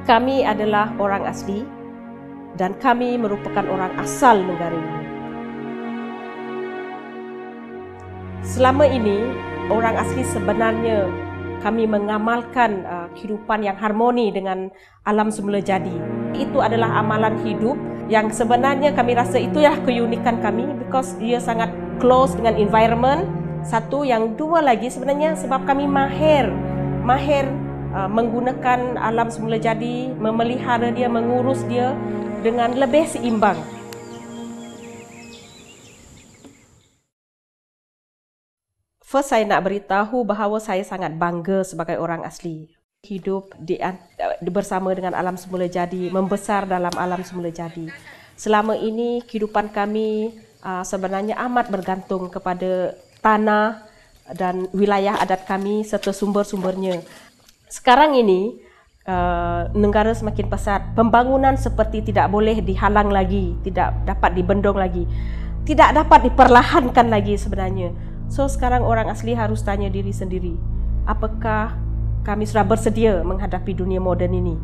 Kami adalah orang asli dan kami merupakan orang asal negara ini. Selama ini, orang asli sebenarnya kami mengamalkan kehidupan yang harmoni dengan alam semula jadi. Itu adalah amalan hidup yang sebenarnya kami rasa itulah keunikan kami because ia sangat close dengan environment. Satu, yang dua lagi sebenarnya sebab kami mahir menggunakan alam semula jadi, memelihara dia, mengurus dia dengan lebih seimbang. First, saya nak beritahu bahawa saya sangat bangga sebagai orang asli. Hidup bersama dengan alam semula jadi, membesar dalam alam semula jadi. Selama ini kehidupan kami sebenarnya amat bergantung kepada tanah dan wilayah adat kami serta sumber-sumbernya. Sekarang ini negara semakin pesat, pembangunan seperti tidak boleh dihalang lagi, tidak dapat dibendung lagi, tidak dapat diperlahankan lagi sebenarnya. So sekarang orang asli harus tanya diri sendiri, apakah kami sudah bersedia menghadapi dunia moden ini?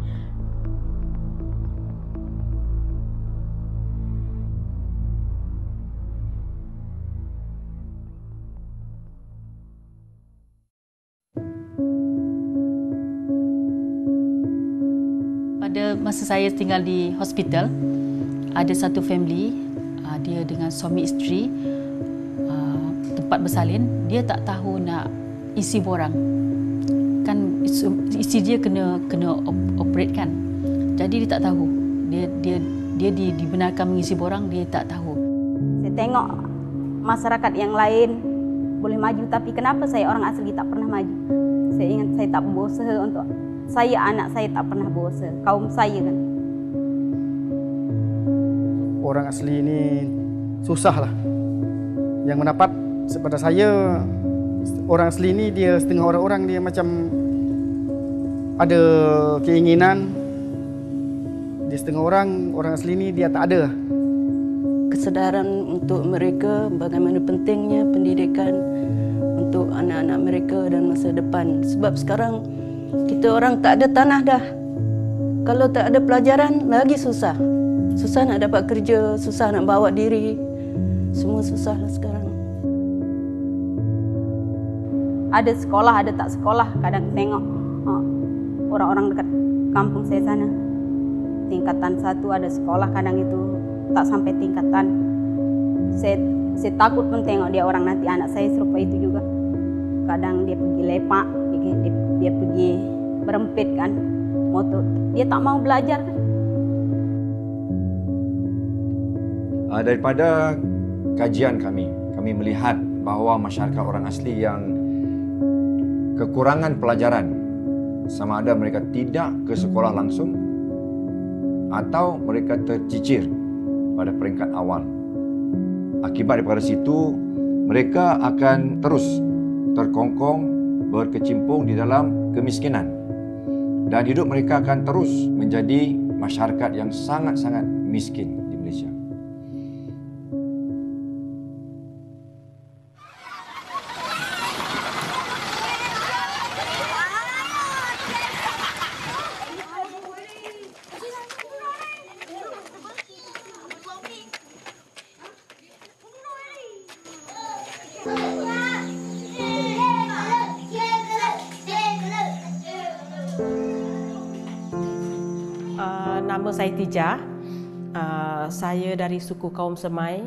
Pada masa saya tinggal di hospital, ada satu family, dia dengan suami isteri, tempat bersalin, dia tak tahu nak isi borang. Kan isi dia kena operate kan. Jadi dia tak tahu. Dia dibenarkan mengisi borang, dia tak tahu. Saya tengok masyarakat yang lain boleh maju, tapi kenapa saya orang asli tak pernah maju? Saya ingat saya tak berusaha untuk anak saya tak pernah berusaha, kaum saya kan. Orang asli ini susah lah. Yang mendapat pada saya, orang asli ini dia setengah orang-orang dia macam ada keinginan. Dia setengah orang asli ini dia tak ada. Kesedaran untuk mereka bagaimana pentingnya pendidikan untuk anak-anak mereka dan masa depan. Sebab sekarang kita orang tak ada tanah dah. Kalau tak ada pelajaran, lagi susah. Susah nak dapat kerja, susah nak bawa diri. Semua susah lah sekarang. Ada sekolah, ada tak sekolah. Kadang tengok orang-orang dekat kampung saya sana. Tingkatan 1 ada sekolah, kadang itu tak sampai tingkatan. Saya takut pun tengok dia orang nanti anak saya serupa itu juga. Kadang dia pergi lepak, dia pergi berempit kan, motor. Dia tak mau belajar kan. Daripada kajian kami melihat bahawa masyarakat orang asli yang kekurangan pelajaran, sama ada mereka tidak ke sekolah langsung atau mereka tercicir pada peringkat awal. Akibat daripada situ, mereka akan terus terkongkong, berkecimpung di dalam kemiskinan. Dan hidup mereka akan terus menjadi masyarakat yang sangat-sangat miskin di Malaysia. Nama saya Tijah. Saya dari suku kaum Semai.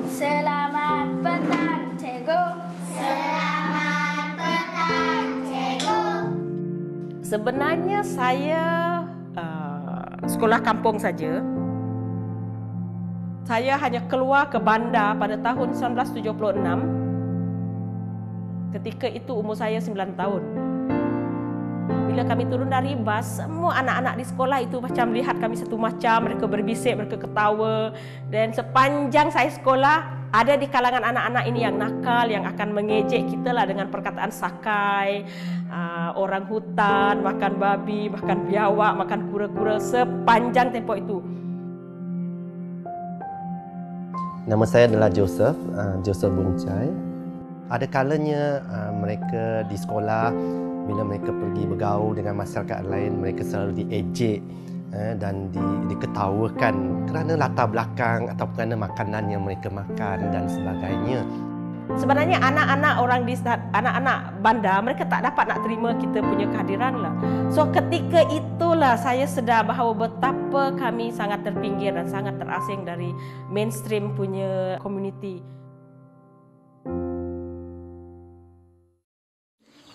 Selamat petang, cikgu. Selamat petang, cikgu. Sebenarnya saya sekolah kampung saja. Saya hanya keluar ke bandar pada tahun 1976. Ketika itu umur saya 9 tahun. Bila kami turun dari bas, semua anak-anak di sekolah itu macam lihat kami satu macam, mereka berbisik, mereka ketawa. Dan sepanjang saya sekolah, ada di kalangan anak-anak ini yang nakal, yang akan mengejek kita lah dengan perkataan sakai, orang hutan, makan babi, makan biawak, makan kura-kura sepanjang tempoh itu. Nama saya adalah Joseph Buncai. Ada kalanya mereka di sekolah, bila mereka pergi bergaul dengan masyarakat lain, mereka selalu diejek dan diketawakan kerana latar belakang atau kerana makanan yang mereka makan dan sebagainya. Sebenarnya anak-anak bandar mereka tak dapat nak terima kita punya kehadiran lah. So ketika itulah saya sedar bahawa betapa kami sangat terpinggir dan sangat terasing dari mainstream punya community.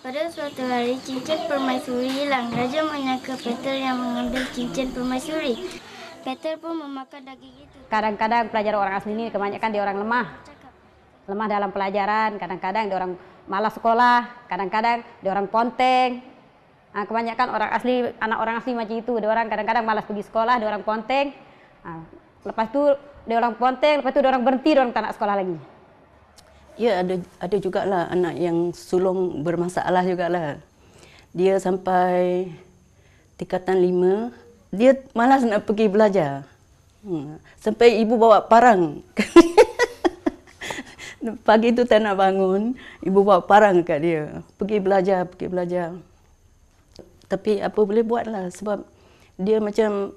Pada suatu hari, cincin permaisuri hilang. Raja menyangka Peter yang mengambil cincin permaisuri. Peter pun memakan daging itu. Kadang-kadang pelajar orang asli ini kebanyakan dia orang lemah. Lemah dalam pelajaran, kadang-kadang dia orang malas sekolah, kadang-kadang dia orang ponteng. Kebanyakan anak orang asli macam itu, dia orang kadang-kadang malas pergi sekolah, dia orang ponteng. Lepas tu dia orang ponteng, lepas tu dia orang berhenti, dia orang tak nak sekolah lagi. Ya, ada jugalah anak yang sulung bermasalah jugalah. Dia sampai tingkatan 5, dia malas nak pergi belajar. Sampai ibu bawa parang. Pagi tu tak nak bangun, ibu bawa parang kat dia. Pergi belajar. Tapi apa boleh buatlah sebab dia macam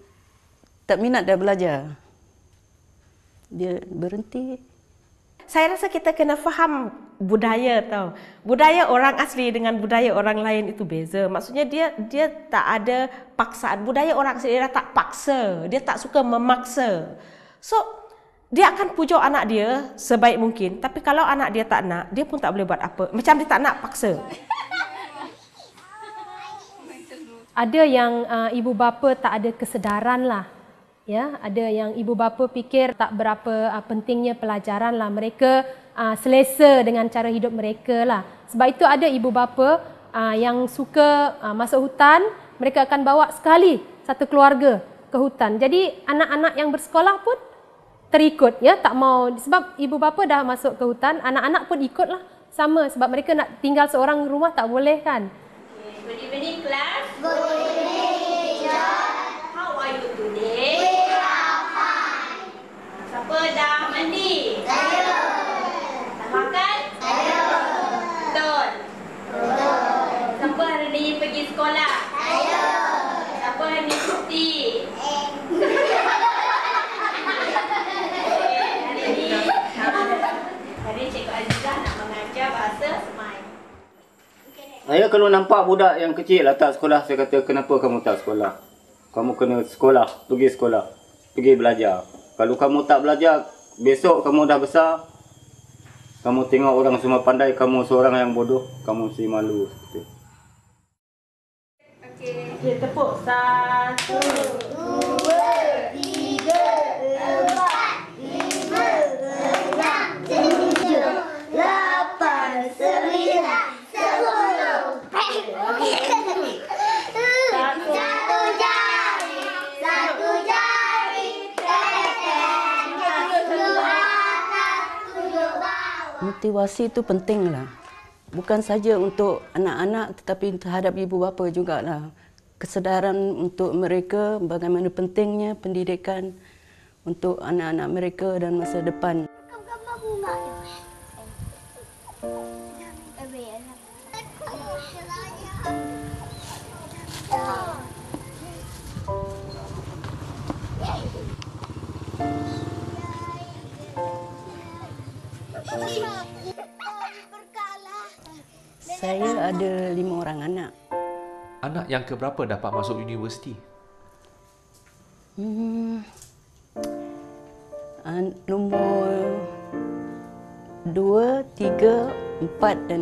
tak minat dah belajar. Dia berhenti. Saya rasa kita kena faham budaya tau. Budaya orang asli dengan budaya orang lain itu beza. Maksudnya dia tak ada paksaan. Budaya orang asli dia tak paksa, dia tak suka memaksa. So dia akan pujuk anak dia sebaik mungkin. Tapi kalau anak dia tak nak, dia pun tak boleh buat apa. Macam dia tak nak paksa. Ada yang ibu bapa tak ada kesedaran lah. Ya, ada yang ibu bapa fikir tak berapa pentingnya pelajaran lah. Mereka selesa dengan cara hidup mereka lah. Sebab itu ada ibu bapa yang suka masuk hutan, mereka akan bawa sekali satu keluarga ke hutan. Jadi anak-anak yang bersekolah pun terikut, ya, tak mau, sebab ibu bapa dah masuk ke hutan, anak-anak pun ikutlah sama sebab mereka nak tinggal seorang rumah tak boleh kan. Good evening class. Good evening teacher. How are you today? We are fine. Siapa dah mandi? Saya. Dah makan? Saya. Betul. Siapa hari ni pergi sekolah? Saya. Siapa hari ni cuti? Hari ni Cikgu Azizah nak mengajar bahasa Semai. Saya kalau nampak budak yang kecil tak sekolah, saya kata, kenapa kamu tak sekolah? Kamu kena sekolah, pergi belajar. Kalau kamu tak belajar, besok kamu dah besar, kamu tengok orang semua pandai, kamu seorang yang bodoh, kamu mesti malu. Okey, tepuk. 1, 2, 3, 4, 5, 6, 7, 8, 9, 10. Satu jari, Motivasi itu pentinglah. Bukan saja untuk anak-anak tetapi terhadap ibu bapa jugalah. Kesedaran untuk mereka bagaimana pentingnya pendidikan untuk anak-anak mereka dan masa depan. Saya ada 5 orang anak. Anak yang keberapa dapat masuk universiti? Nombor 2, 3, 4 dan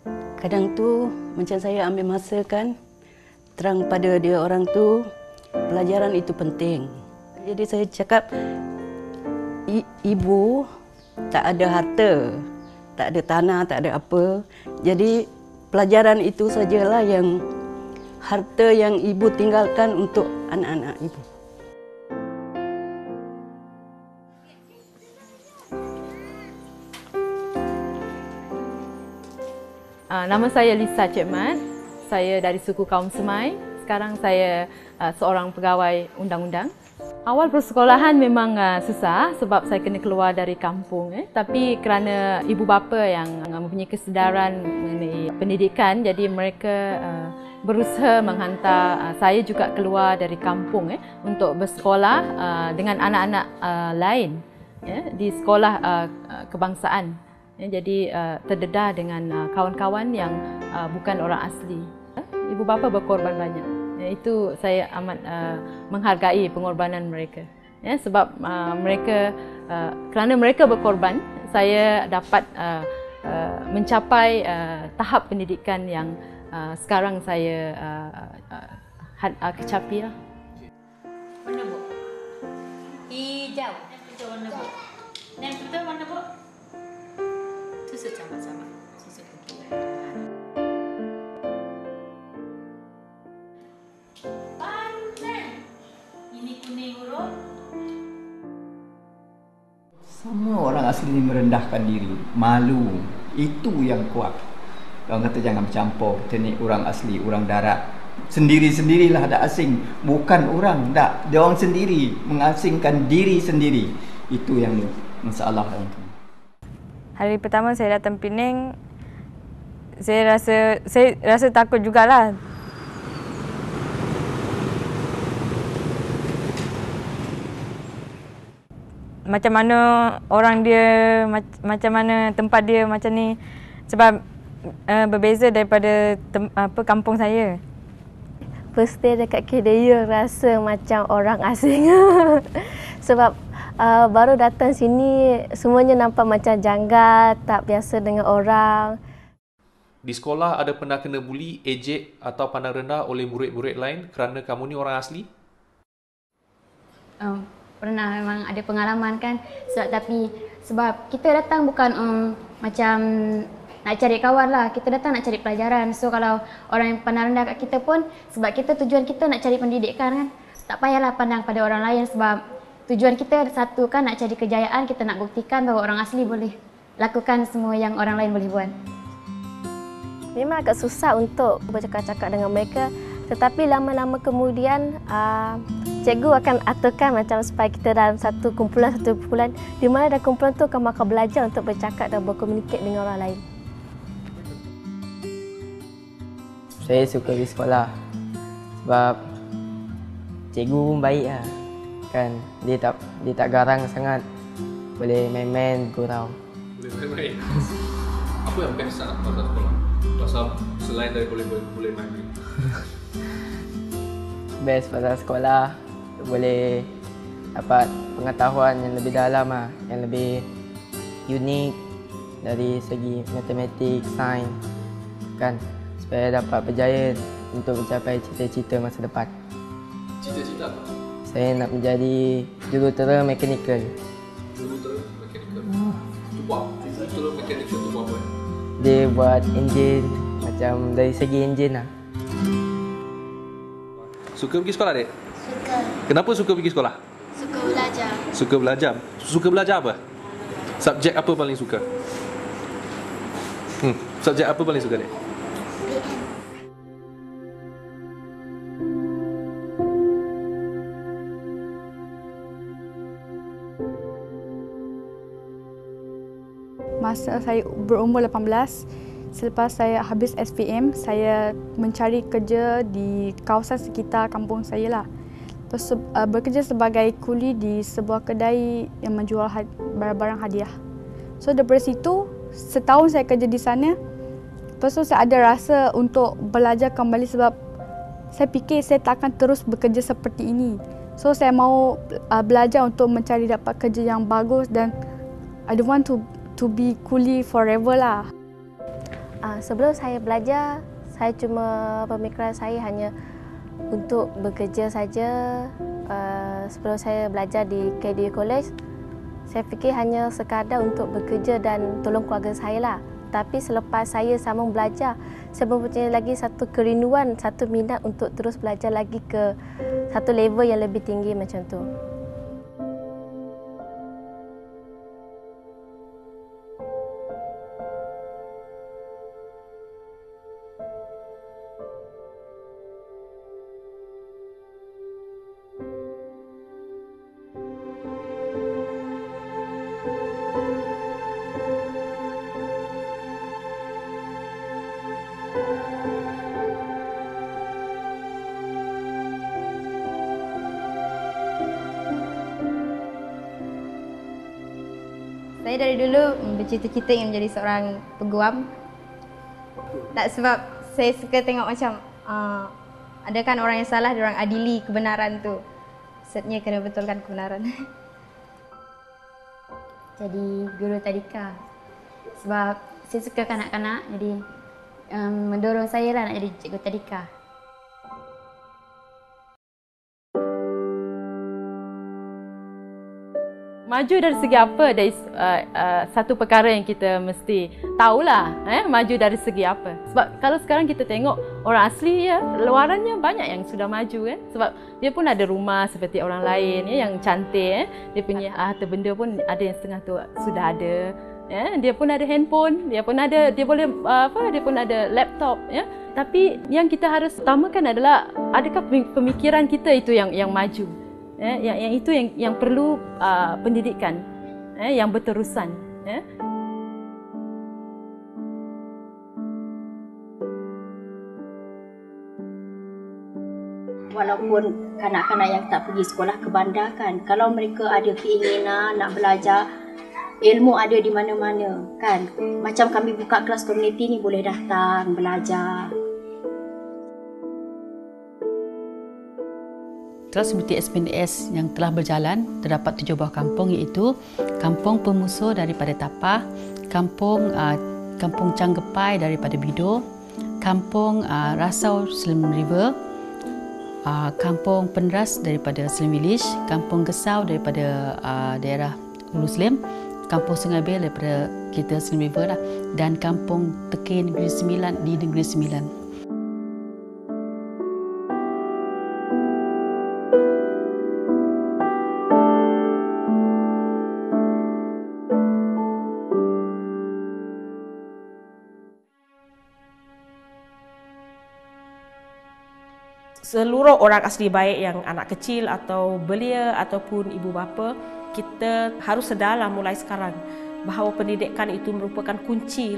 5. Kadang tu macam saya ambil masa kan, terang pada dia orang tu pelajaran itu penting. Jadi saya cakap, ibu tak ada harta, tak ada tanah, tak ada apa. Jadi pelajaran itu sajalah yang harta yang ibu tinggalkan untuk anak-anak ibu. Nama saya Lisa Cik Mat. Saya dari suku kaum Semai. Sekarang saya seorang pegawai undang-undang. Awal persekolahan memang susah sebab saya kena keluar dari kampung. Tapi kerana ibu bapa yang mempunyai kesedaran mengenai pendidikan, jadi mereka berusaha menghantar saya juga keluar dari kampung untuk bersekolah dengan anak-anak lain di sekolah kebangsaan. Jadi terdedah dengan kawan-kawan yang bukan orang asli. Ibu bapa berkorban banyak. Itu saya amat menghargai pengorbanan mereka. Sebab mereka, kerana mereka berkorban, saya dapat mencapai tahap pendidikan yang sekarang saya kecapi lah. Warna bu? Hijau. Hijau warna bu. Yang betul warna bu? Susu sama-sama. Susu kecil. Ini kuning huruf. Semua orang asli ni merendahkan diri, malu. Itu yang kuat. Orang kata jangan bercampur, kita ni orang asli, orang darat. Sendiri-sendirilah ada asing, bukan orang, tak. Dia orang sendiri mengasingkan diri sendiri. Itu yang masalah orang tu. Hari pertama saya datang Penang, saya rasa takut jugalah. Macam mana orang dia, macam mana tempat dia macam ni, sebab berbeza daripada kampung saya. First day dekat KDU rasa macam orang asing. Sebab baru datang sini semuanya nampak macam janggal, tak biasa dengan orang. Di sekolah ada pernah kena buli, ejek atau pandang rendah oleh murid-murid lain kerana kamu ni orang asli? Pernah memang ada pengalaman kan, sebab kita datang bukan macam nak cari kawan lah, kita datang nak cari pelajaran. So kalau orang yang pandang rendah kat kita pun, sebab kita tujuan kita nak cari pendidikan kan, tak payahlah pandang pada orang lain sebab tujuan kita satu kan nak cari kejayaan, kita nak buktikan bahawa orang asli boleh lakukan semua yang orang lain boleh buat. Memang agak susah untuk bercakap-cakap dengan mereka, tetapi lama-lama kemudian cikgu akan aturkan macam supaya kita dalam satu kumpulan, di mana dalam kumpulan tu kamu akan belajar untuk bercakap dan berkomunikasi dengan orang lain. Saya suka pergi sekolah sebab cikgu pun baik lah. Kan dia tak garang sangat, boleh main-main, gurau. Boleh main-main. Apa yang best nak pasal sekolah? Pasal selain dari boleh main-main. Best pasal sekolah, boleh dapat pengetahuan yang lebih dalam lah, yang lebih unik dari segi matematik, sains kan, supaya dapat berjaya untuk mencapai cita-cita masa depan. Cita-cita apa? Saya nak menjadi jurutera mekanikal. Jurutera mekanikal? Itu buat? Jurutera mekanikal tu buat apa? Dia buat enjin, macam dari segi enjin lah. Suka pergi sekolah, Dek? Suka. Kenapa suka pergi sekolah? Suka belajar. Suka belajar? Suka belajar apa? Subjek apa paling suka? Subjek apa paling suka, Dek? Masa saya berumur 18, selepas saya habis SPM, saya mencari kerja di kawasan sekitar kampung saya lah. Terus bekerja sebagai kuli di sebuah kedai yang menjual barang-barang hadiah. So daripada situ, setahun saya kerja di sana. Lepas tu saya ada rasa untuk belajar kembali sebab saya fikir saya takkan terus bekerja seperti ini. So saya mau belajar untuk mencari dapat kerja yang bagus dan I don't want to be kuli forever lah. Sebelum saya belajar, saya cuma pemikiran saya hanya untuk bekerja saja. Sebelum saya belajar di KDU College, saya fikir hanya sekadar untuk bekerja dan tolong keluarga saya lah. Tapi selepas saya sambung belajar, saya mempunyai lagi satu kerinduan, satu minat untuk terus belajar lagi ke satu level yang lebih tinggi macam tu. Saya dari dulu bercita-cita ingin menjadi seorang peguam. Tak sebab saya suka tengok macam ada kan orang yang salah, diorang adili kebenaran tu. Maksudnya kena betulkan kebenaran. Jadi guru tadika. Sebab saya suka kanak-kanak, jadi mendorong saya lah nak jadi cikgu tadika. Maju dari segi apa? Dari satu perkara yang kita mesti tahulah, maju dari segi apa. Sebab kalau sekarang kita tengok orang asli ya, luarannya banyak yang sudah maju kan. Sebab dia pun ada rumah seperti orang lain ya, yang cantik. Dia punya harta benda pun ada yang setengah tu sudah ada. Ya, dia pun ada handphone, dia pun ada, dia boleh dia pun ada laptop ya. Tapi yang kita harus utamakan adalah adakah pemikiran kita itu yang maju. Yang itu yang perlu pendidikan yang berterusan. Walaupun kanak-kanak yang tak pergi sekolah ke bandar kan, kalau mereka ada keinginan nak belajar, ilmu ada di mana-mana kan. Macam kami buka kelas komuniti ni, boleh datang belajar. Kelas komuniti SPNS yang telah berjalan, terdapat 7 buah kampung, iaitu Kampung Pemusuh daripada Tapah, Kampung Canggepai daripada Bido, Kampung Rasau Slim River, Kampung Penras daripada Slim Village, Kampung Gesau daripada daerah Hulu Slim, Kampung Sungai Bel daripada kita Slim River lah, dan Kampung Teke Negeri Sembilan di Negeri Sembilan. Seluruh orang asli, baik yang anak kecil atau belia ataupun ibu bapa, kita harus sedarlah mulai sekarang bahawa pendidikan itu merupakan kunci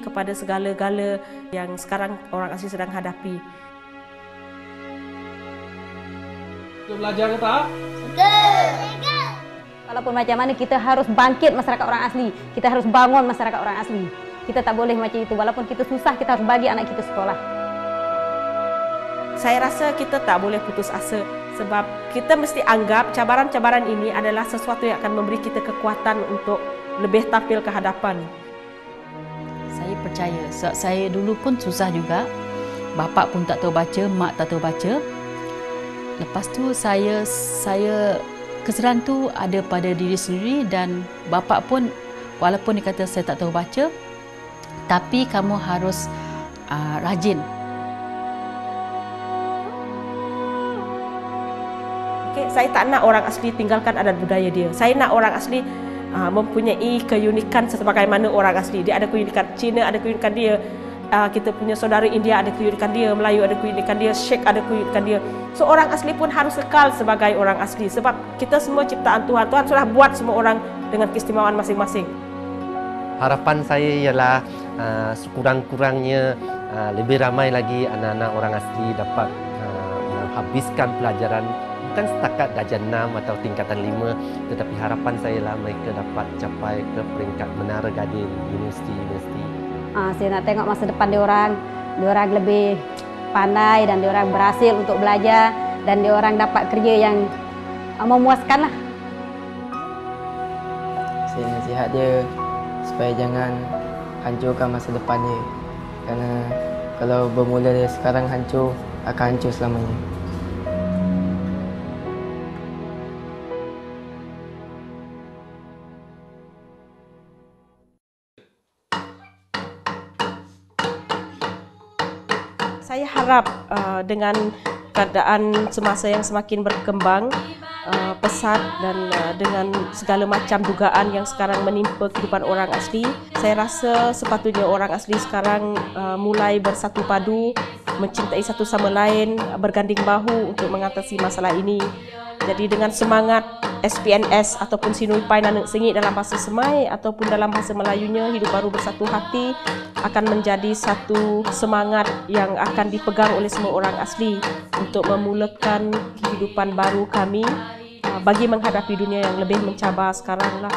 kepada segala-gala yang sekarang orang asli sedang hadapi. Sudah belajar ke tak? Sudah. Walaupun macam mana, kita harus bangkit masyarakat orang asli. Kita harus bangun masyarakat orang asli. Kita tak boleh macam itu. Walaupun kita susah, kita harus bagi anak kita sekolah. Saya rasa kita tak boleh putus asa, sebab kita mesti anggap cabaran-cabaran ini adalah sesuatu yang akan memberi kita kekuatan untuk lebih tampil ke hadapan. Saya percaya, sebab saya dulu pun susah juga. Bapa pun tak tahu baca, mak tak tahu baca. Lepas tu saya kesedaran tu ada pada diri sendiri, dan bapa pun walaupun dia kata saya tak tahu baca, tapi kamu harus rajin. Saya tak nak orang asli tinggalkan adat budaya dia. Saya nak orang asli mempunyai keunikan sebagaimana orang asli. Dia ada keunikan, Cina ada keunikan dia, kita punya saudara India ada keunikan dia, Melayu ada keunikan dia, Sikh ada keunikan dia. So orang asli pun harus kekal sebagai orang asli, sebab kita semua ciptaan Tuhan. Tuhan sudah buat semua orang dengan keistimewaan masing-masing. Harapan saya ialah sekurang-kurangnya lebih ramai lagi anak-anak orang asli dapat menghabiskan pelajaran bukan setakat darjah 6 atau tingkatan 5, tetapi harapan saya lah mereka dapat capai ke peringkat menara gading universiti-universiti. Saya nak tengok masa depan diorang lebih pandai dan diorang berhasil untuk belajar dan diorang dapat kerja yang memuaskan lah. Saya nasihat dia supaya jangan hancurkan masa depan dia, kerana kalau bermula dari sekarang hancur, akan hancur selamanya. Saya harap dengan keadaan semasa yang semakin berkembang pesat dan dengan segala macam dugaan yang sekarang menimpa kehidupan orang asli, saya rasa sepatutnya orang asli sekarang mulai bersatu padu, mencintai satu sama lain, berganding bahu untuk mengatasi masalah ini. Jadi dengan semangat SPNS ataupun Sinuipai Nanek Sengit dalam bahasa Semai ataupun dalam bahasa Melayunya, Hidup Baru Bersatu Hati, akan menjadi satu semangat yang akan dipegang oleh semua orang asli untuk memulakan kehidupan baru kami bagi menghadapi dunia yang lebih mencabar sekarang lah.